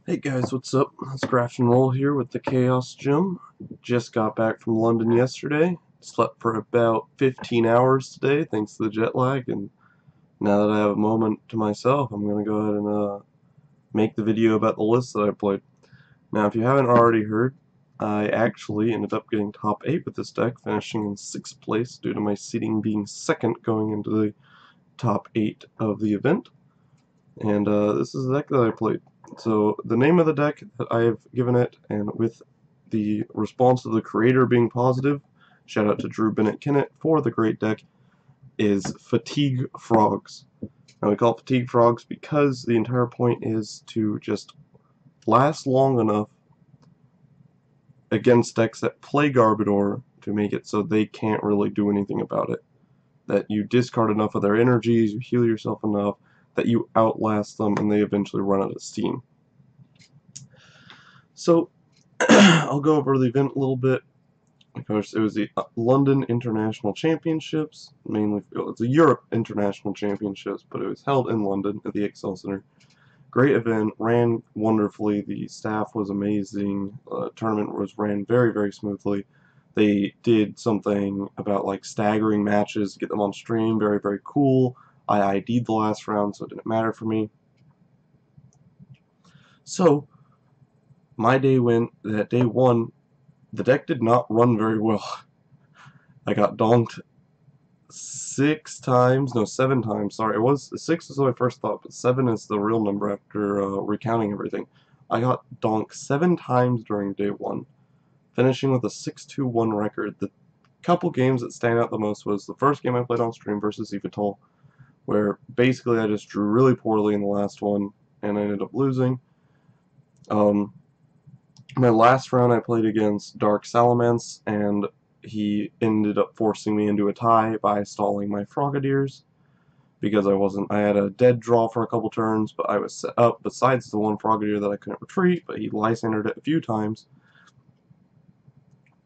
Hey guys, what's up? It's Craft and Roll here with the Chaos Gym. Just got back from London yesterday. Slept for about 15 hours today thanks to the jet lag, and now that I have a moment to myself, I'm going to go ahead and make the video about the list that I played. Now, if you haven't already heard, I actually ended up getting top 8 with this deck, finishing in 6th place due to my seeding being 2nd going into the top 8 of the event. And this is the deck that I played. So the name of the deck that I have given it, and with the response of the creator being positive, shout out to Drew Bennett Kennett for the great deck, is Fatigue Frogs. Now we call it Fatigue Frogs because the entire point is to just last long enough against decks that play Garbodor to make it so they can't really do anything about it. That you discard enough of their energies, you heal yourself enough, that you outlast them and they eventually run out of steam. So I'll go over the event a little bit. Of course, it was the London International Championships, mainly it's the Europe International Championships, but it was held in London at the Excel Center. Great event, ran wonderfully. The staff was amazing. Tournament was ran very, very smoothly. They did something about like staggering matches, get them on stream. Very, very cool. I ID'd the last round, so it didn't matter for me. So my day went that day one. The deck did not run very well. I got donked 7 times. Sorry, it was 6 is what I first thought, but 7 is the real number after recounting everything. I got donked 7 times during day one, finishing with a 6-2-1 record. The couple games that stand out the most was the first game I played on stream versus Yveltal, where basically I just drew really poorly in the last one, and I ended up losing. My last round I played against Dark Salamence, and he ended up forcing me into a tie by stalling my Frogadiers, because I had a dead draw for a couple turns, but I was set up besides the one Frogadier that I couldn't retreat, but he Lysandered it a few times.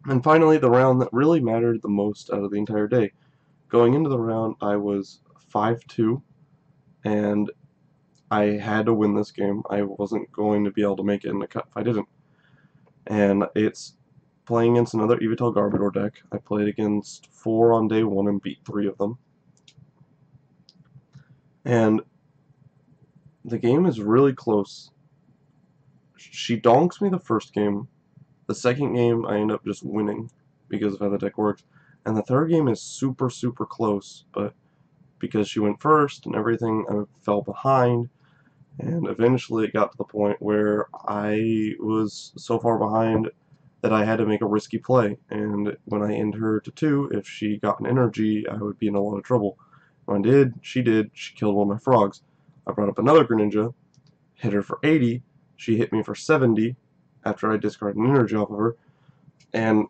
And finally, the round that really mattered the most out of the entire day. Going into the round, I was 5-2, and I had to win this game. I wasn't going to be able to make it in the cut if I didn't. And it's playing against another Yveltal Garbodor deck. I played against 4 on day 1 and beat 3 of them. And the game is really close. She donks me the first game. The second game, I end up just winning because of how the deck works. And the third game is super, super close, but because she went first and everything, I fell behind. And eventually it got to the point where I was so far behind that I had to make a risky play. And when I ended her to 2, if she got an energy, I would be in a lot of trouble. When she killed one of my frogs. I brought up another Greninja, hit her for 80, she hit me for 70 after I discarded an energy off of her, and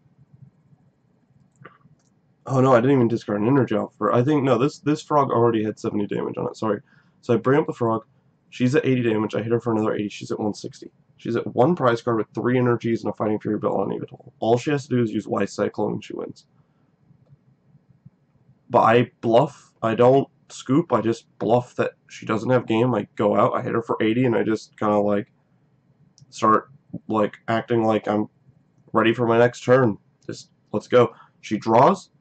oh no, I didn't even discard an energy off of her. I think, no, this frog already had 70 damage on it, sorry. So I bring up the frog, she's at 80 damage, I hit her for another 80, she's at 160. She's at 1 prize card with 3 energies and a Fighting Fury Belt on Yveltal. All she has to do is use Ice Cyclone and she wins. But I bluff, I don't scoop, I just bluff that she doesn't have game. I go out, I hit her for 80, and I just kind of like start like acting like I'm ready for my next turn. Just let's go. She draws,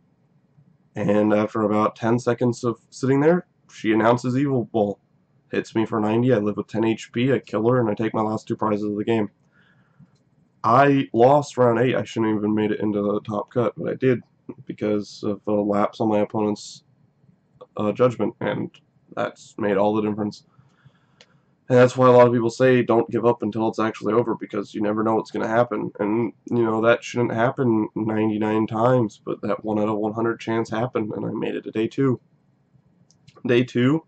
and after about 10 seconds of sitting there, she announces Evil Ball. Hits me for 90, I live with 10 HP, I kill her, and I take my last 2 prizes of the game. I lost round 8, I shouldn't have even made it into the top cut, but I did because of a lapse on my opponent's judgment, and that's made all the difference. And that's why a lot of people say don't give up until it's actually over, because you never know what's going to happen. And, you know, that shouldn't happen 99 times, but that 1 out of 100 chance happened, and I made it to day 2. Day 2,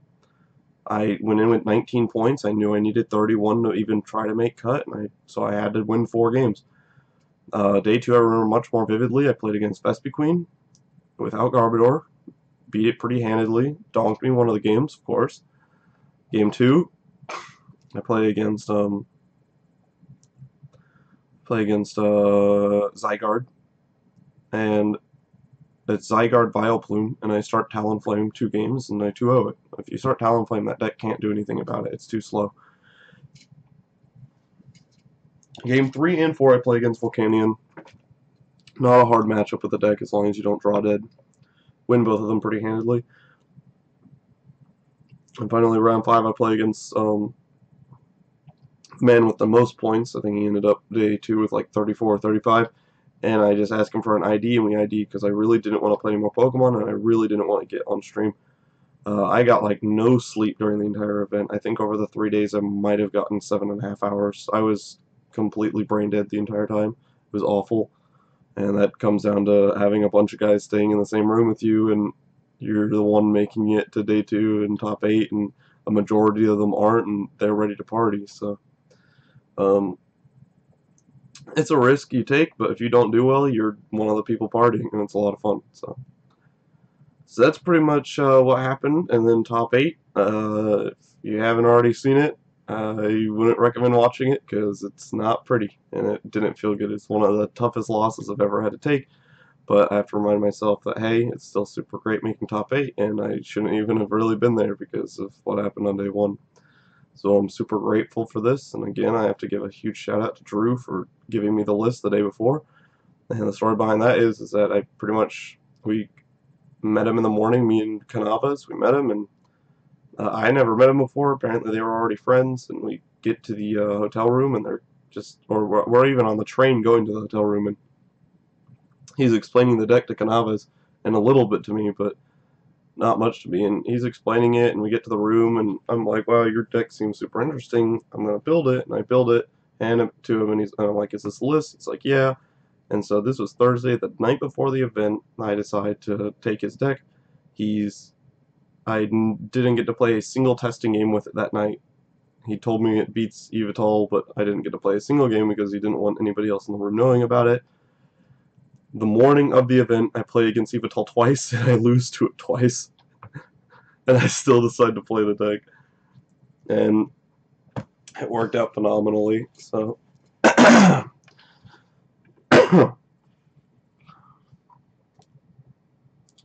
I went in with 19 points. I knew I needed 31 to even try to make cut, and so I had to win 4 games. Day 2 I remember much more vividly. I played against Vespiquen without Garbodor. Beat it pretty handedly. Donked me one of the games, of course. Game 2, I play against Zygarde, and it's Zygarde Vileplume, and I start Talonflame 2 games, and I 2-0 it. If you start Talonflame, that deck can't do anything about it. It's too slow. Game 3 and 4 I play against Volcanion. Not a hard matchup with the deck as long as you don't draw dead. Win both of them pretty handedly. And finally, round 5 I play against the man with the most points. I think he ended up day 2 with like 34 or 35. And I just asked him for an ID, and we ID because I really didn't want to play any more Pokemon, and I really didn't want to get on stream. I got like no sleep during the entire event. I think over the 3 days I might have gotten 7.5 hours. I was completely brain dead the entire time. It was awful. And that comes down to having a bunch of guys staying in the same room with you, and you're the one making it to day 2 and top 8, and a majority of them aren't, and they're ready to party. So, it's a risk you take, but if you don't do well, you're one of the people partying, and it's a lot of fun. So that's pretty much what happened. And then top 8, if you haven't already seen it, I wouldn't recommend watching it because it's not pretty, and it didn't feel good. It's one of the toughest losses I've ever had to take, but I have to remind myself that, hey, it's still super great making top 8, and I shouldn't even have really been there because of what happened on day 1. So I'm super grateful for this, and again, I have to give a huge shout out to Drew for giving me the list the day before. And the story behind that is that I pretty much, we met him in the morning, me and Canavas, we met him, and I never met him before. Apparently they were already friends, and we get to the hotel room, and they're just, or we're even on the train going to the hotel room, and he's explaining the deck to Canavas, and a little bit to me, but not much to me, and he's explaining it, and we get to the room, and I'm like, wow, your deck seems super interesting, I'm going to build it, and I build it, and to him, and I'm like, is this a list? It's like, yeah. And so this was Thursday, the night before the event. I decide to take his deck. I didn't get to play a single testing game with it that night. He told me it beats Yveltal, but I didn't get to play a single game because he didn't want anybody else in the room knowing about it. The morning of the event, I play against Yveltal twice, and I lose to it twice. And I still decide to play the deck. And it worked out phenomenally, so...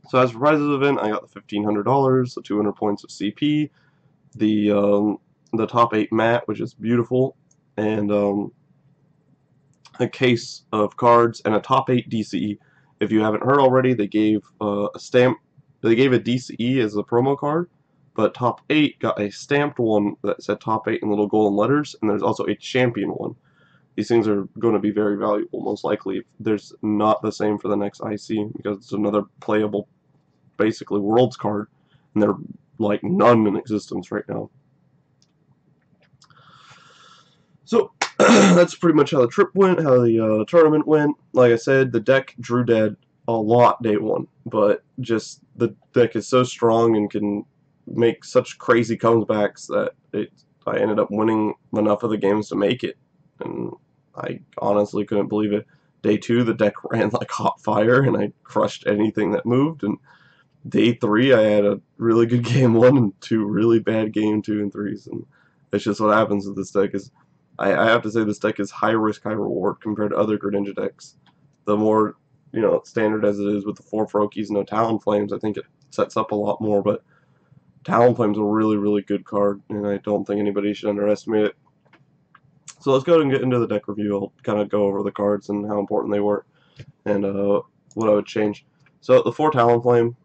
So as for prizes event, I got the $1,500, the 200 points of CP, the top 8 mat, which is beautiful, and a case of cards and a top 8 DCE. If you haven't heard already, they gave a stamp. They gave a DCE as a promo card, but top 8 got a stamped one that said top 8 in little golden letters, and there's also a champion one. These things are going to be very valuable, most likely. There's not the same for the next IC because it's another playable, basically Worlds card, and they're like none in existence right now. So that's pretty much how the trip went, how the tournament went. Like I said, the deck drew dead a lot day 1, but just the deck is so strong and can make such crazy comebacks that I ended up winning enough of the games to make it, and I honestly couldn't believe it. Day 2, the deck ran like hot fire, and I crushed anything that moved, and day 3, I had a really good game 1 and 2 really bad game 2 and 3s, and it's just what happens with this deck. Is I have to say this deck is high risk, high reward compared to other Greninja decks. The more, standard as it is with the 4 Froakies and no Talonflames, I think it sets up a lot more, but Talonflame's a really, really good card, and I don't think anybody should underestimate it. So let's go ahead and get into the deck review. I'll kind of go over the cards and how important they were, and what I would change. So the 4 Talonflame,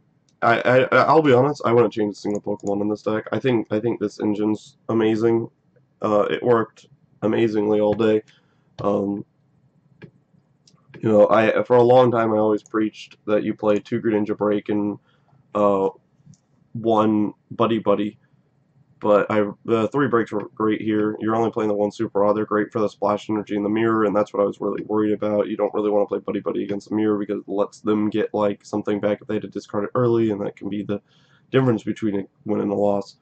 I'll be honest, I wouldn't change a single Pokemon in this deck. I think this engine's amazing. It worked amazingly all day. For a long time I always preached that you play 2 Greninja Break and 1 Buddy Buddy. But the 3 breaks were great here. You're only playing the 1 Super Rod. They're great for the splash energy in the mirror, and that's what I was really worried about. You don't really want to play Buddy Buddy against the mirror because it lets them get like something back if they had to discard it early, and that can be the difference between a win and a loss.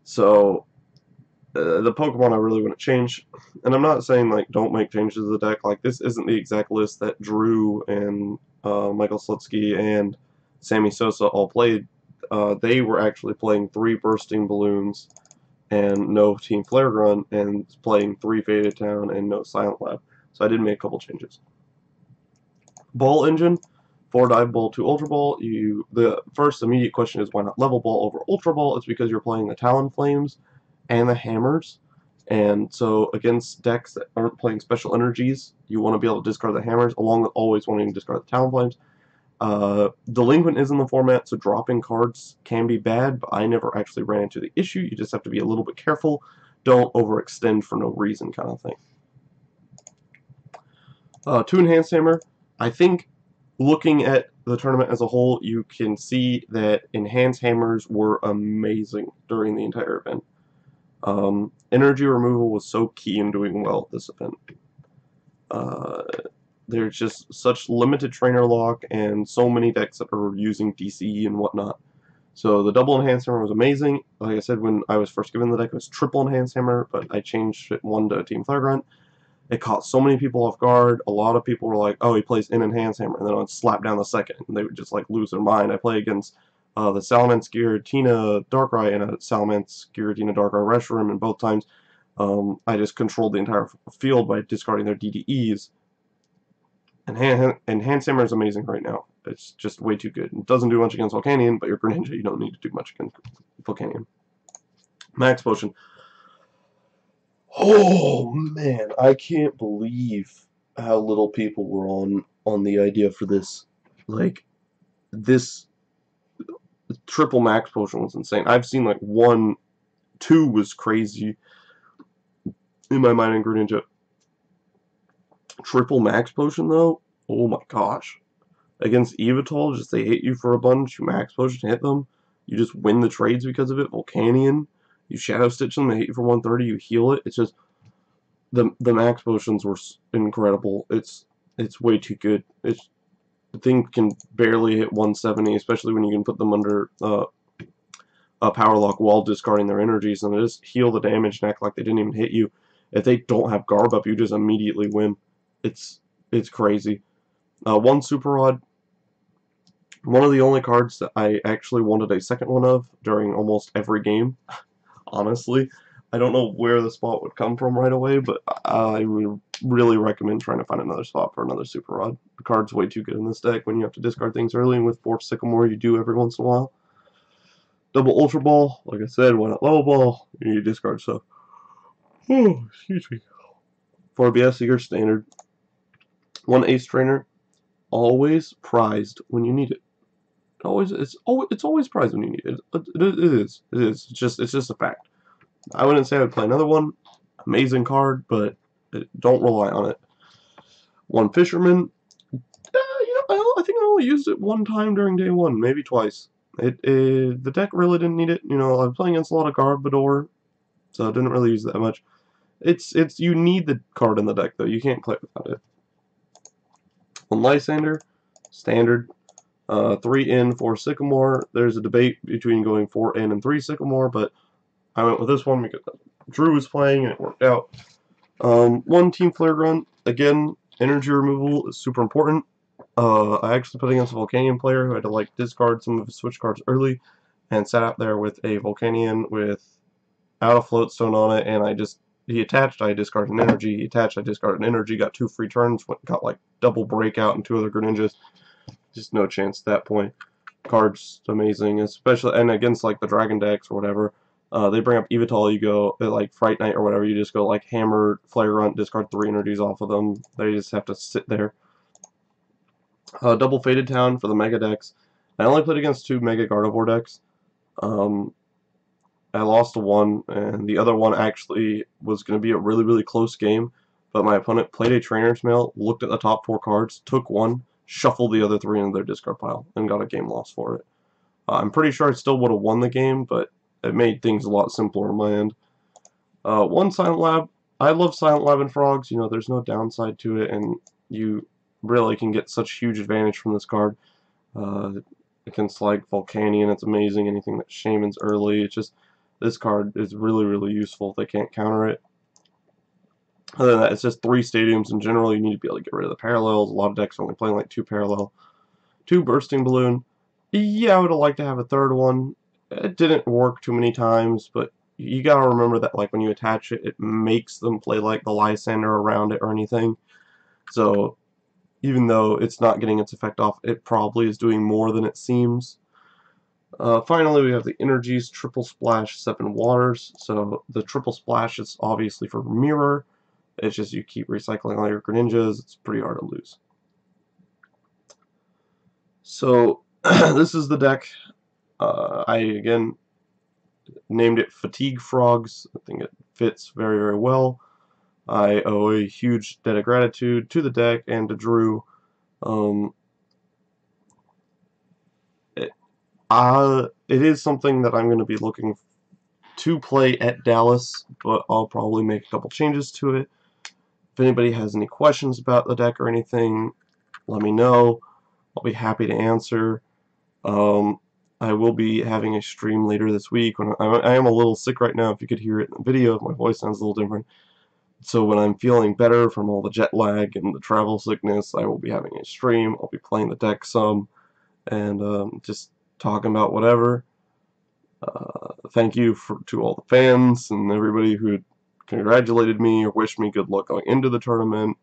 So the Pokemon I really want to change, and I'm not saying like don't make changes to the deck. Like this isn't the exact list that Drew and Michael Slutsky and Sammy Sosa all played. They were actually playing 3 Bursting Balloons and no Team Flare Gun, and playing 3 Faded Town and no Silent Lab. So I did make a couple changes. Ball Engine, 4 Dive Ball, 2 Ultra Ball. The first immediate question is why not Level Ball over Ultra Ball? It's because you're playing the Talonflames and the Hammers, And so against decks that aren't playing special energies, you want to be able to discard the hammers, along with always wanting to discard the Talonflames. Delinquent is in the format, so dropping cards can be bad, but I never actually ran into the issue. You just have to be a little bit careful. Don't overextend for no reason, kind of thing. 2 Enhanced Hammer. I think looking at the tournament as a whole, you can see that Enhanced Hammers were amazing during the entire event. Energy removal was so key in doing well at this event. There's just such limited trainer lock and so many decks that are using DCE and whatnot. So the double Enhanced Hammer was amazing. Like I said, when I was first given the deck, it was triple Enhanced Hammer, but I changed it one to Team Flare Grunt. It caught so many people off guard. A lot of people were like, oh, he plays in Enhanced Hammer, and then I'd slap down the second, and they would just like lose their mind. I play against the Salamence Giratina Darkrai and a Salamence Giratina Darkrai Reshiram, and both times I just controlled the entire field by discarding their DDEs. Enhanced Hammer is amazing right now. It's just way too good. It doesn't do much against Volcanion, but your Greninja, you don't need to do much against Volcanion. Max Potion. Oh man, I can't believe how little people were on the idea for this. Like, this triple Max Potion was insane. I've seen like 1, 2 was crazy in my mind in Greninja. Triple Max Potion though, oh my gosh. Against Yveltal, just they hit you for a bunch, you Max Potion hit them, you just win the trades because of it. Volcanion, you Shadow Stitch them, they hit you for 130, you heal it. It's just the Max Potions were incredible. It's way too good. The thing can barely hit 170, especially when you can put them under a Power Lock while discarding their energies, and they just heal the damage and act like they didn't even hit you. If they don't have Garb up, you just immediately win. It's crazy. 1 Super Rod. One of the only cards that I actually wanted a second one of during almost every game. Honestly, I don't know where the spot would come from right away, but I would really recommend trying to find another spot for another Super Rod. The card's way too good in this deck when you have to discard things early, and with Force Sycamore you do every once in a while. Double Ultra Ball, like I said, why not Level Ball? You need to discard stuff. Oh, excuse me. 4BS, your standard. 1 Ace Trainer, always prized when you need it. It's always prized when you need it. It is. It's just a fact. I wouldn't say I would play another one. Amazing card, but don't rely on it. 1 Fisherman. I think I only used it one time during day 1, maybe twice. The deck really didn't need it. I was playing against a lot of Garbodor, so I didn't really use it that much. You need the card in the deck though. You can't play without it. 1 Lysander, standard. 3 in, 4 Sycamore. There's a debate between going 4 in and 3 Sycamore, but I went with this one because Drew was playing and it worked out. 1 Team Flare Grunt. Again, energy removal is super important. I actually put against a Volcanion player who had to discard some of his switch cards early and sat out there with a Volcanion with out of Floatstone on it, and he attached, I discarded an energy, he attached, I discarded an energy, got 2 free turns, got double breakout and 2 other Greninjas. Just no chance at that point. Card's amazing, especially, and against the Dragon decks or whatever. They bring up Yveltal, you go, Fright Knight or whatever, you just go Hammer, Flare Grunt, discard 3 energies off of them. They just have to sit there. Double Faded Town for the Mega decks. I only played against 2 Mega Gardevoir decks. I lost to one, and the other one actually was going to be a really, really close game, but my opponent played a Trainer's Mail, looked at the top 4 cards, took one, shuffled the other 3 into their discard pile, and got a game loss for it. I'm pretty sure I still would have won the game, but it made things a lot simpler on my end. 1 Silent Lab. I love Silent Lab and Frogs. There's no downside to it, and you really can get such huge advantage from this card. Against Volcanion, it's amazing. Anything that Shaman's early, it's just, this card is really, really useful if they can't counter it. Other than that, it's just 3 stadiums in general. You need to be able to get rid of the parallels. A lot of decks are only playing 2 parallel. 2 Bursting Balloon. Yeah, I would have liked to have a third one. It didn't work too many times, but you gotta remember that when you attach it, it makes them play the Lysander around it or anything. So even though it's not getting its effect off, it probably is doing more than it seems. Finally, we have the Energies Triple Splash 7 Waters. So the Triple Splash is obviously for Mirror. It's just you keep recycling all your Greninjas. It's pretty hard to lose. So this is the deck. I again named it Fatigue Frogs. I think it fits very, very well. I owe a huge debt of gratitude to the deck and to Drew. It is something that I'm going to be looking to play at Dallas, but I'll probably make a couple changes to it. If anybody has any questions about the deck or anything, let me know. I'll be happy to answer. I will be having a stream later this week. When I am a little sick right now. If you could hear it in the video, my voice sounds a little different. So when I'm feeling better from all the jet lag and the travel sickness, I will be having a stream. I'll be playing the deck some and just talking about whatever. Thank you to all the fans and everybody who congratulated me or wished me good luck going into the tournament.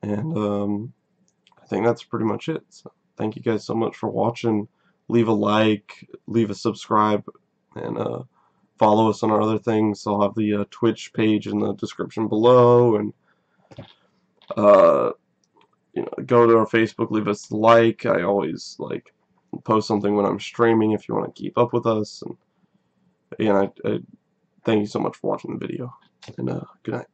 And I think that's pretty much it. So thank you guys so much for watching. Leave a like, leave a subscribe, and follow us on our other things. I'll have the Twitch page in the description below, and go to our Facebook, leave us a like. I always post something when I'm streaming if you want to keep up with us. And I thank you so much for watching the video, and good night.